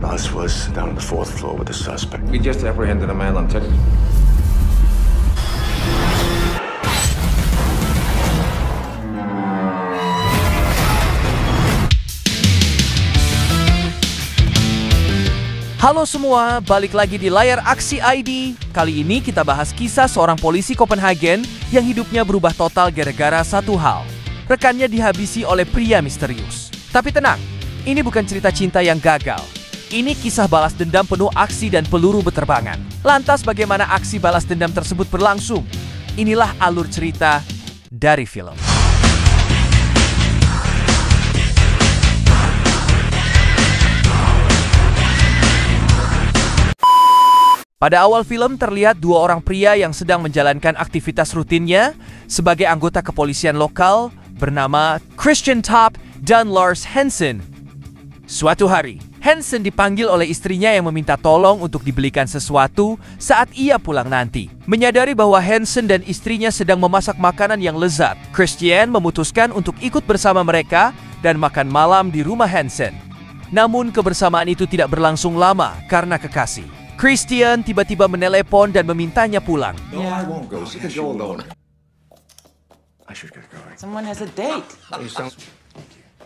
Buzz was down on the 4th floor with the suspect. We just apprehended a man on ticket. Halo semua, balik lagi di Layar Aksi ID. Kali ini kita bahas kisah seorang polisi Copenhagen yang hidupnya berubah total gara-gara satu hal. Rekannya dihabisi oleh pria misterius. Tapi tenang, ini bukan cerita cinta yang gagal. Ini kisah balas dendam penuh aksi dan peluru beterbangan. Lantas bagaimana aksi balas dendam tersebut berlangsung? Inilah alur cerita dari film. Pada awal film terlihat dua orang pria yang sedang menjalankan aktivitas rutinnya sebagai anggota kepolisian lokal bernama Christian Top dan Lars Hansen. Suatu hari, Hansen dipanggil oleh istrinya yang meminta tolong untuk dibelikan sesuatu saat ia pulang nanti. Menyadari bahwa Hansen dan istrinya sedang memasak makanan yang lezat, Christian memutuskan untuk ikut bersama mereka dan makan malam di rumah Hansen. Namun kebersamaan itu tidak berlangsung lama karena kekasih. Christian tiba-tiba menelepon dan memintanya pulang. No, I won't go. She can go alone. I should get going. Someone has a date. You sound...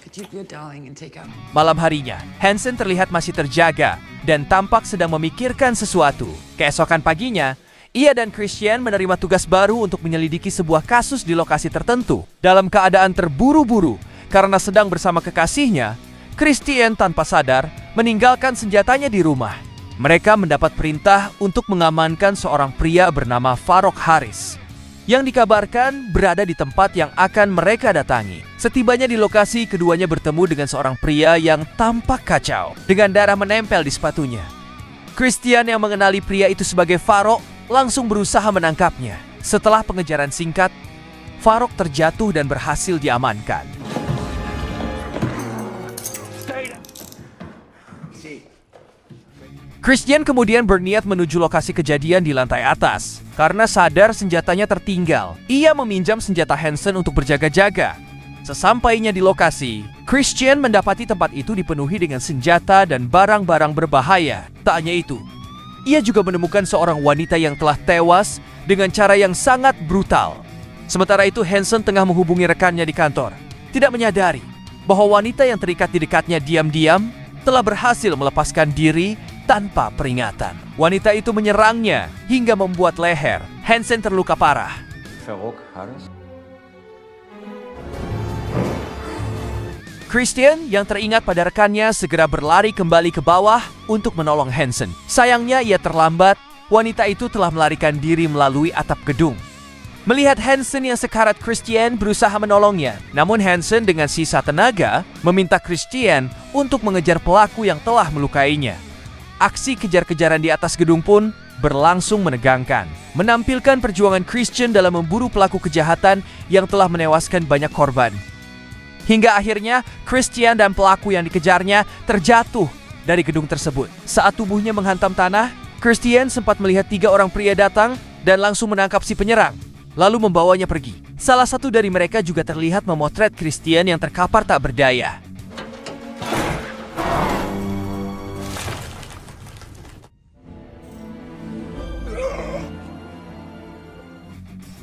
Could you be a darling and take out? Malam harinya, Hansen terlihat masih terjaga dan tampak sedang memikirkan sesuatu. Keesokan paginya, ia dan Christian menerima tugas baru untuk menyelidiki sebuah kasus di lokasi tertentu. Dalam keadaan terburu-buru karena sedang bersama kekasihnya, Christian tanpa sadar meninggalkan senjatanya di rumah. Mereka mendapat perintah untuk mengamankan seorang pria bernama Farok Haris yang dikabarkan berada di tempat yang akan mereka datangi. Setibanya di lokasi, keduanya bertemu dengan seorang pria yang tampak kacau dengan darah menempel di sepatunya. Christian yang mengenali pria itu sebagai Farok langsung berusaha menangkapnya. Setelah pengejaran singkat, Farok terjatuh dan berhasil diamankan. Christian kemudian berniat menuju lokasi kejadian di lantai atas. Karena sadar senjatanya tertinggal, ia meminjam senjata Hansen untuk berjaga-jaga. Sesampainya di lokasi, Christian mendapati tempat itu dipenuhi dengan senjata dan barang-barang berbahaya. Tak hanya itu, ia juga menemukan seorang wanita yang telah tewas dengan cara yang sangat brutal. Sementara itu, Hansen tengah menghubungi rekannya di kantor, tidak menyadari bahwa wanita yang terikat di dekatnya diam-diam telah berhasil melepaskan diri tanpa peringatan. Wanita itu menyerangnya hingga membuat leher Hansen terluka parah. Farok Haris? Christian yang teringat pada rekannya segera berlari kembali ke bawah untuk menolong Hansen. Sayangnya ia terlambat, wanita itu telah melarikan diri melalui atap gedung. Melihat Hansen yang sekarat, Christian berusaha menolongnya. Namun Hansen dengan sisa tenaga meminta Christian untuk mengejar pelaku yang telah melukainya. Aksi kejar-kejaran di atas gedung pun berlangsung menegangkan, menampilkan perjuangan Christian dalam memburu pelaku kejahatan yang telah menewaskan banyak korban. Hingga akhirnya Christian dan pelaku yang dikejarnya terjatuh dari gedung tersebut. Saat tubuhnya menghantam tanah, Christian sempat melihat 3 orang pria datang dan langsung menangkap si penyerang, lalu membawanya pergi. Salah satu dari mereka juga terlihat memotret Christian yang terkapar tak berdaya.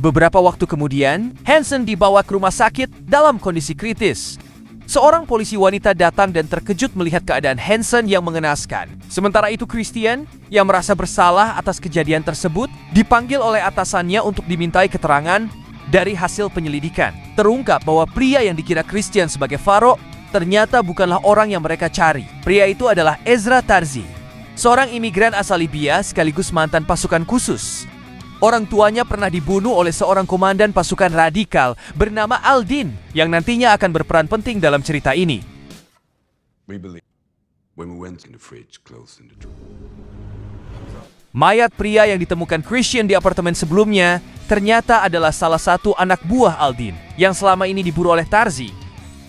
Beberapa waktu kemudian, Hansen dibawa ke rumah sakit dalam kondisi kritis. Seorang polisi wanita datang dan terkejut melihat keadaan Hansen yang mengenaskan. Sementara itu Christian, yang merasa bersalah atas kejadian tersebut, dipanggil oleh atasannya untuk dimintai keterangan dari hasil penyelidikan. Terungkap bahwa pria yang dikira Christian sebagai Farok ternyata bukanlah orang yang mereka cari. Pria itu adalah Ezra Tarzi, seorang imigran asal Libya sekaligus mantan pasukan khusus. Orang tuanya pernah dibunuh oleh seorang komandan pasukan radikal bernama Aldin yang nantinya akan berperan penting dalam cerita ini. Mayat pria yang ditemukan Christian di apartemen sebelumnya ternyata adalah salah satu anak buah Aldin yang selama ini diburu oleh Tarzi.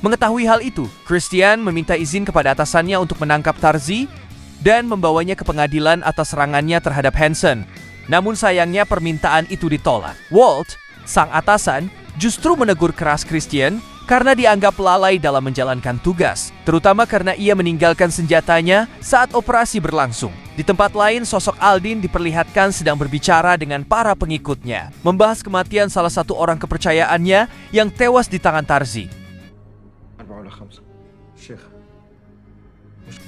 Mengetahui hal itu, Christian meminta izin kepada atasannya untuk menangkap Tarzi dan membawanya ke pengadilan atas serangannya terhadap Hansen. Namun sayangnya permintaan itu ditolak. Walt, sang atasan, justru menegur keras Christian karena dianggap lalai dalam menjalankan tugas, terutama karena ia meninggalkan senjatanya saat operasi berlangsung. Di tempat lain, sosok Aldin diperlihatkan sedang berbicara dengan para pengikutnya, membahas kematian salah satu orang kepercayaannya yang tewas di tangan Tarzi.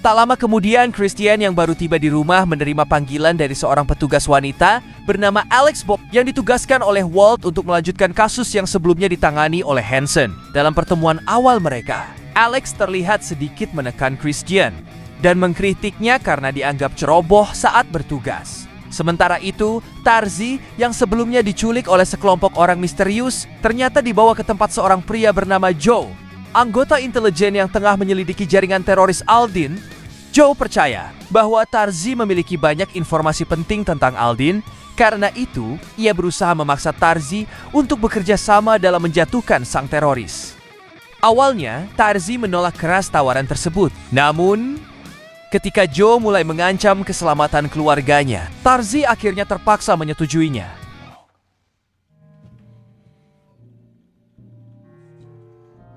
Tak lama kemudian, Christian yang baru tiba di rumah menerima panggilan dari seorang petugas wanita bernama Alex Bob yang ditugaskan oleh Walt untuk melanjutkan kasus yang sebelumnya ditangani oleh Hansen. Dalam pertemuan awal mereka, Alex terlihat sedikit menekan Christian dan mengkritiknya karena dianggap ceroboh saat bertugas. Sementara itu, Tarzi yang sebelumnya diculik oleh sekelompok orang misterius ternyata dibawa ke tempat seorang pria bernama Joe, anggota intelijen yang tengah menyelidiki jaringan teroris Aldin. Joe percaya bahwa Tarzi memiliki banyak informasi penting tentang Aldin. Karena itu, ia berusaha memaksa Tarzi untuk bekerja sama dalam menjatuhkan sang teroris. Awalnya, Tarzi menolak keras tawaran tersebut. Namun, ketika Joe mulai mengancam keselamatan keluarganya, Tarzi akhirnya terpaksa menyetujuinya.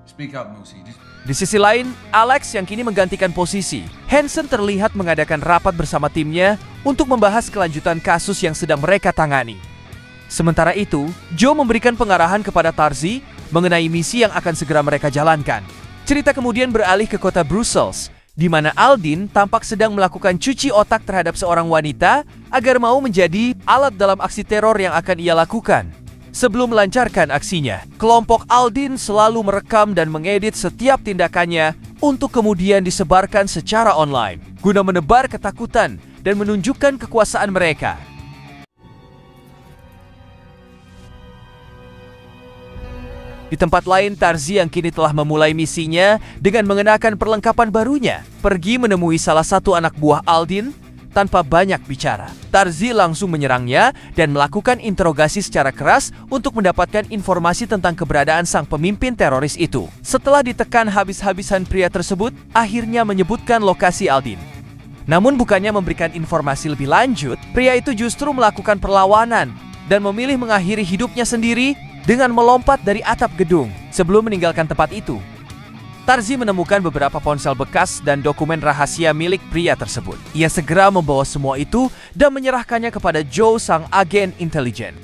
Speak up, Moosey. Di sisi lain, Alex yang kini menggantikan posisi, Hansen terlihat mengadakan rapat bersama timnya untuk membahas kelanjutan kasus yang sedang mereka tangani. Sementara itu, Joe memberikan pengarahan kepada Tarzi mengenai misi yang akan segera mereka jalankan. Cerita kemudian beralih ke kota Brussels, di mana Aldin tampak sedang melakukan cuci otak terhadap seorang wanita agar mau menjadi alat dalam aksi teror yang akan ia lakukan. Sebelum melancarkan aksinya, kelompok Aldin selalu merekam dan mengedit setiap tindakannya untuk kemudian disebarkan secara online, guna menebar ketakutan dan menunjukkan kekuasaan mereka. Di tempat lain, Tarzi yang kini telah memulai misinya dengan mengenakan perlengkapan barunya, pergi menemui salah satu anak buah Aldin tanpa banyak bicara. Tarzi langsung menyerangnya dan melakukan interogasi secara keras untuk mendapatkan informasi tentang keberadaan sang pemimpin teroris itu. Setelah ditekan habis-habisan, pria tersebut akhirnya menyebutkan lokasi Aldin. Namun bukannya memberikan informasi lebih lanjut, pria itu justru melakukan perlawanan dan memilih mengakhiri hidupnya sendiri dengan melompat dari atap gedung sebelum meninggalkan tempat itu. Tarzi menemukan beberapa ponsel bekas dan dokumen rahasia milik pria tersebut. Ia segera membawa semua itu dan menyerahkannya kepada Joe, sang agen intelijen.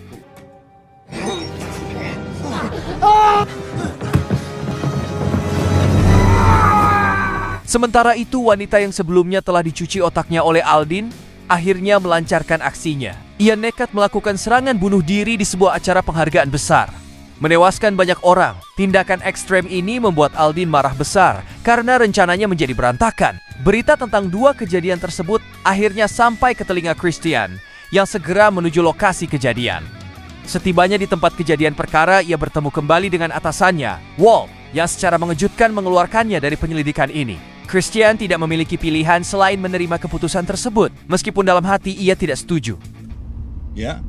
Sementara itu, wanita yang sebelumnya telah dicuci otaknya oleh Aldin akhirnya melancarkan aksinya. Ia nekat melakukan serangan bunuh diri di sebuah acara penghargaan besar, menewaskan banyak orang. Tindakan ekstrem ini membuat Aldin marah besar karena rencananya menjadi berantakan. Berita tentang dua kejadian tersebut akhirnya sampai ke telinga Christian yang segera menuju lokasi kejadian. Setibanya di tempat kejadian perkara, ia bertemu kembali dengan atasannya, Walt, yang secara mengejutkan mengeluarkannya dari penyelidikan ini. Christian tidak memiliki pilihan selain menerima keputusan tersebut, meskipun dalam hati ia tidak setuju. Yeah?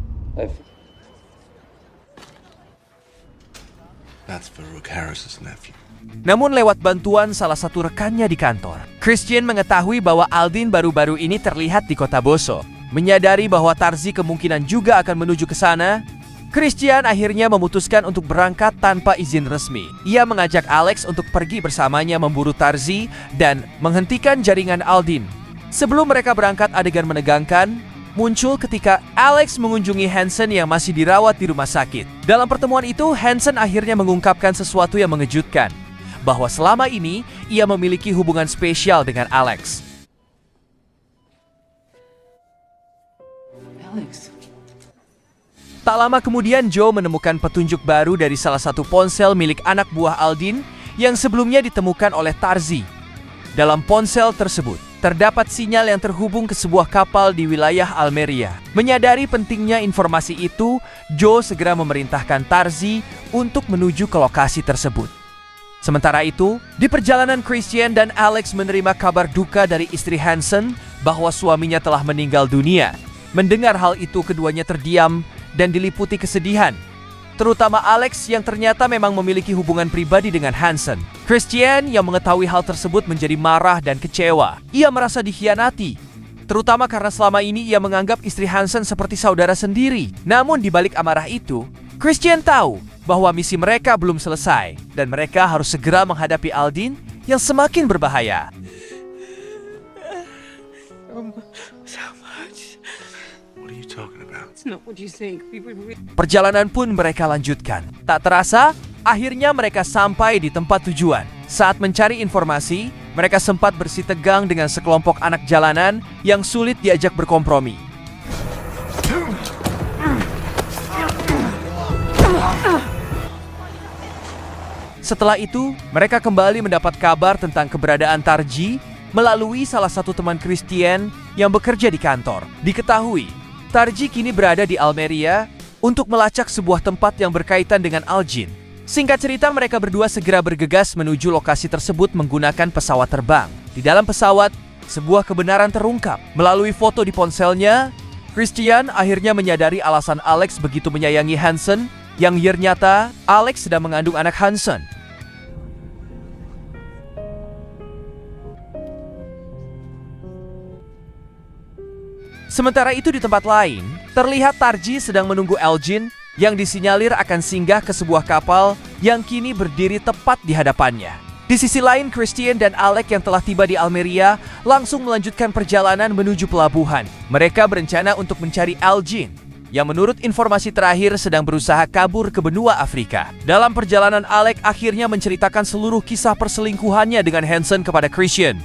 That's Farouk Harris's nephew. Namun lewat bantuan salah satu rekannya di kantor, Christian mengetahui bahwa Aldin baru-baru ini terlihat di kota Boso. Menyadari bahwa Tarzi kemungkinan juga akan menuju ke sana, Christian akhirnya memutuskan untuk berangkat tanpa izin resmi. Ia mengajak Alex untuk pergi bersamanya memburu Tarzi dan menghentikan jaringan Aldin. Sebelum mereka berangkat, adegan menegangkan muncul ketika Alex mengunjungi Hansen yang masih dirawat di rumah sakit. Dalam pertemuan itu, Hansen akhirnya mengungkapkan sesuatu yang mengejutkan, bahwa selama ini ia memiliki hubungan spesial dengan Alex. Alex. Tak lama kemudian, Joe menemukan petunjuk baru dari salah satu ponsel milik anak buah Aldin yang sebelumnya ditemukan oleh Tarzi. Dalam ponsel tersebut terdapat sinyal yang terhubung ke sebuah kapal di wilayah Almeria. Menyadari pentingnya informasi itu, Joe segera memerintahkan Tarzi untuk menuju ke lokasi tersebut. Sementara itu, di perjalanan, Christian dan Alex menerima kabar duka dari istri Hansen bahwa suaminya telah meninggal dunia. Mendengar hal itu, keduanya terdiam dan diliputi kesedihan. Terutama Alex yang ternyata memang memiliki hubungan pribadi dengan Hansen. Christian yang mengetahui hal tersebut menjadi marah dan kecewa. Ia merasa dikhianati, terutama karena selama ini ia menganggap istri Hansen seperti saudara sendiri. Namun di balik amarah itu, Christian tahu bahwa misi mereka belum selesai dan mereka harus segera menghadapi Aldin yang semakin berbahaya. What are you talking about? It's not what you think. Perjalanan pun mereka lanjutkan. Tak terasa, akhirnya mereka sampai di tempat tujuan. Saat mencari informasi, mereka sempat bersitegang dengan sekelompok anak jalanan yang sulit diajak berkompromi. Setelah itu, mereka kembali mendapat kabar tentang keberadaan Tarji melalui salah satu teman Christian yang bekerja di kantor. Diketahui, Tarji kini berada di Almeria untuk melacak sebuah tempat yang berkaitan dengan Al-Jin. Singkat cerita, mereka berdua segera bergegas menuju lokasi tersebut menggunakan pesawat terbang. Di dalam pesawat, sebuah kebenaran terungkap. Melalui foto di ponselnya, Christian akhirnya menyadari alasan Alex begitu menyayangi Hansen, yang ternyata Alex sedang mengandung anak Hansen. Sementara itu di tempat lain, terlihat Tarji sedang menunggu Al-Jin yang disinyalir akan singgah ke sebuah kapal yang kini berdiri tepat di hadapannya. Di sisi lain, Christian dan Alec yang telah tiba di Almeria langsung melanjutkan perjalanan menuju pelabuhan. Mereka berencana untuk mencari Al-Jin, yang menurut informasi terakhir sedang berusaha kabur ke benua Afrika. Dalam perjalanan, Alec akhirnya menceritakan seluruh kisah perselingkuhannya dengan Hansen kepada Christian.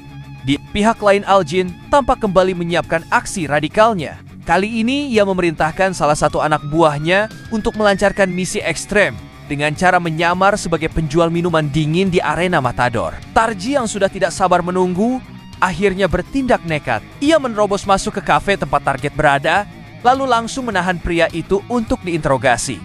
Di pihak lain, Al-Jin tampak kembali menyiapkan aksi radikalnya. Kali ini ia memerintahkan salah satu anak buahnya untuk melancarkan misi ekstrem dengan cara menyamar sebagai penjual minuman dingin di arena Matador. Tarji yang sudah tidak sabar menunggu akhirnya bertindak nekat. Ia menerobos masuk ke kafe tempat target berada, lalu langsung menahan pria itu untuk diinterogasi.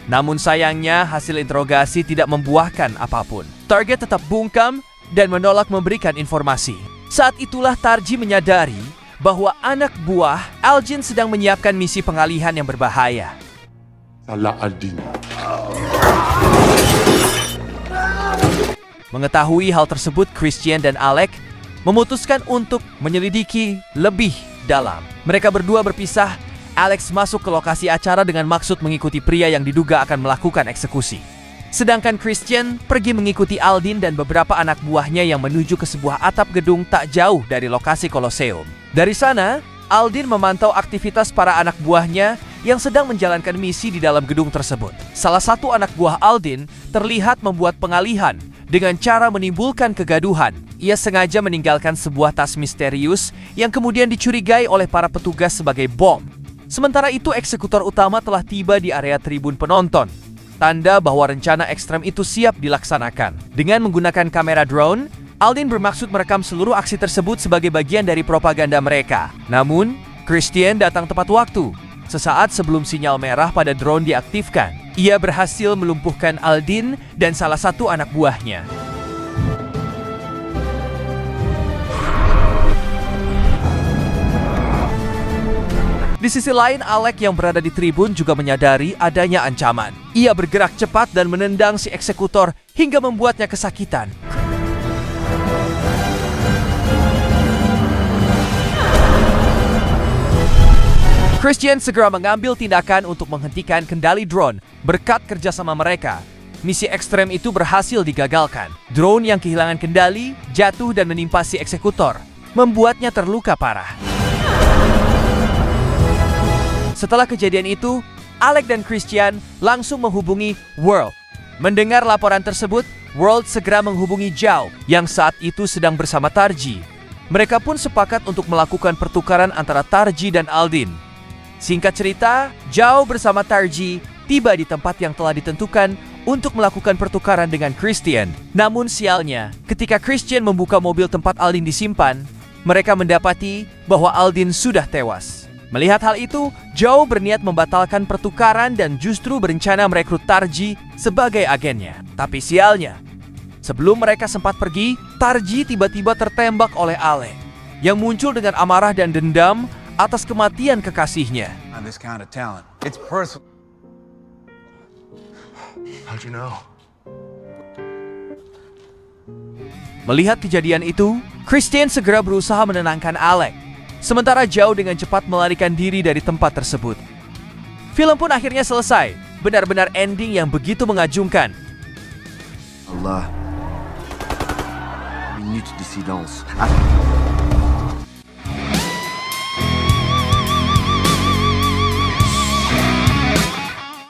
Namun sayangnya hasil interogasi tidak membuahkan apapun. Target tetap bungkam dan menolak memberikan informasi. Saat itulah Tarji menyadari bahwa anak buah Al-Jin sedang menyiapkan misi pengalihan yang berbahaya. Salah Aldin. Mengetahui hal tersebut, Christian dan Alec memutuskan untuk menyelidiki lebih dalam. Mereka berdua berpisah. Alex masuk ke lokasi acara dengan maksud mengikuti pria yang diduga akan melakukan eksekusi. Sedangkan Christian pergi mengikuti Aldin dan beberapa anak buahnya yang menuju ke sebuah atap gedung tak jauh dari lokasi Colosseum. Dari sana, Aldin memantau aktivitas para anak buahnya yang sedang menjalankan misi di dalam gedung tersebut. Salah satu anak buah Aldin terlihat membuat pengalihan dengan cara menimbulkan kegaduhan. Ia sengaja meninggalkan sebuah tas misterius yang kemudian dicurigai oleh para petugas sebagai bom. Sementara itu, eksekutor utama telah tiba di area tribun penonton. Tanda bahwa rencana ekstrem itu siap dilaksanakan. Dengan menggunakan kamera drone, Aldin bermaksud merekam seluruh aksi tersebut sebagai bagian dari propaganda mereka. Namun, Christian datang tepat waktu. Sesaat sebelum sinyal merah pada drone diaktifkan, ia berhasil melumpuhkan Aldin dan salah satu anak buahnya. Di sisi lain, Alec yang berada di tribun juga menyadari adanya ancaman. Ia bergerak cepat dan menendang si eksekutor hingga membuatnya kesakitan. Christian segera mengambil tindakan untuk menghentikan kendali drone. Berkat kerjasama mereka, misi ekstrem itu berhasil digagalkan. Drone yang kehilangan kendali jatuh dan menimpa si eksekutor, membuatnya terluka parah. Setelah kejadian itu, Alec dan Christian langsung menghubungi World. Mendengar laporan tersebut, World segera menghubungi Zhao yang saat itu sedang bersama Tarji. Mereka pun sepakat untuk melakukan pertukaran antara Tarji dan Aldin. Singkat cerita, Zhao bersama Tarji tiba di tempat yang telah ditentukan untuk melakukan pertukaran dengan Christian. Namun sialnya, ketika Christian membuka mobil tempat Aldin disimpan, mereka mendapati bahwa Aldin sudah tewas. Melihat hal itu, Zhao berniat membatalkan pertukaran dan justru berencana merekrut Tarji sebagai agennya. Tapi sialnya, sebelum mereka sempat pergi, Tarji tiba-tiba tertembak oleh Alec yang muncul dengan amarah dan dendam atas kematian kekasihnya. This kind of talent. It's personal. How'd you know? Melihat kejadian itu, Christian segera berusaha menenangkan Alec. Sementara Zhao dengan cepat melarikan diri dari tempat tersebut. Film pun akhirnya selesai. Benar-benar ending yang begitu mengagumkan. Allah, we need to see those.